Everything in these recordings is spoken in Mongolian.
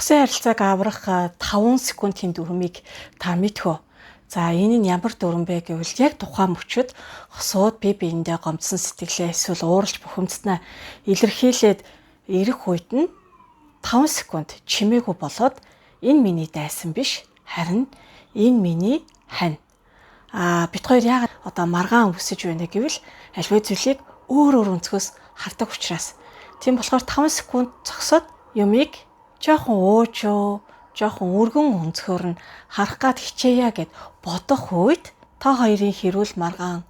Хүссэн харилцааг аврах 5 секундын дүрмийг та мэдэх үү? За энэ нь ямар дүрм бэ гэвэл яг тухайн мөчөд хосууд бие биендээ гомдсон сэтгэлээ эсвэл ууралж бухимдснаа илэрхийлээд ирэх үед нь 5 секунд чимээгүй болоод энэ миний дайсан биш, харин энэ миний хань. Бид хоёр яагаад одоо маргаан өсөж байна гэвэл альва зүйлийг өөр өнцгөөс хардаг учраас. Тийм болохоор 5 секунд зогсоод юмыг жоохон уужуу, жоохон өргөн өнцгөр нь харах гад хичээе гэд бодох үед та хоёрын хэрүүл маргаан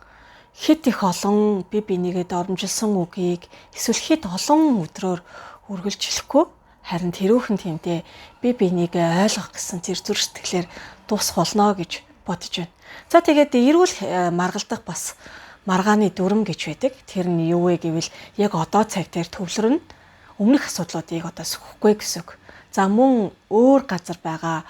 хэд их олон бие бинийгээ доромжилсан үгийг эсвэл хэд олон өдрөөр үргэлжлэхгүй харин тэрүүхэн тэмдээ бие бинийгээ ойлгох гэсэн тэр зүрх сэтгэлээр дуусах болно гэж бодож байна. За тэгээд эрүүл маргалдах бас маргааны дүрм гэж байдаг. Тэр нь юу вэ гэвэл яг одоо цаг дээр төвлөрнө өмнөх асуудлуудыг одоо сөхөхгүй гэсэн үг. За мөн өөр газар байгаа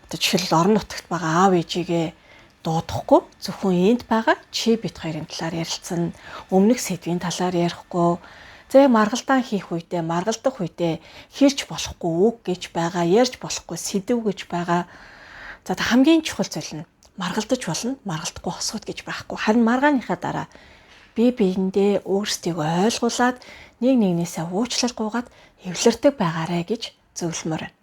одоо жишээл орон нутагт байгаа аав ээжигээ дуудахгүй зөвхөн энд байгаа чи бит хоёрын талаар ярилцсан, өмнөх сэдвийн талаар ярихгүй. За маргалдаан хийх үедээ маргалдах үедээ хэлж болохгүй үг гэж байгаа, ярьж болохгүй сэдв гэж байгаа. За хамгийн чухал зүйл нь маргалдаж болно, маргалдахгүй хосууд гэж байхгүй. Харин маргааныхаа дараа бие биендээ өөрсдийгөө ойлгуулад нэг нэгнээсээ уучлал гуйгаад эвлэрдэг байгаарэ гэж зөвлөмөр байна.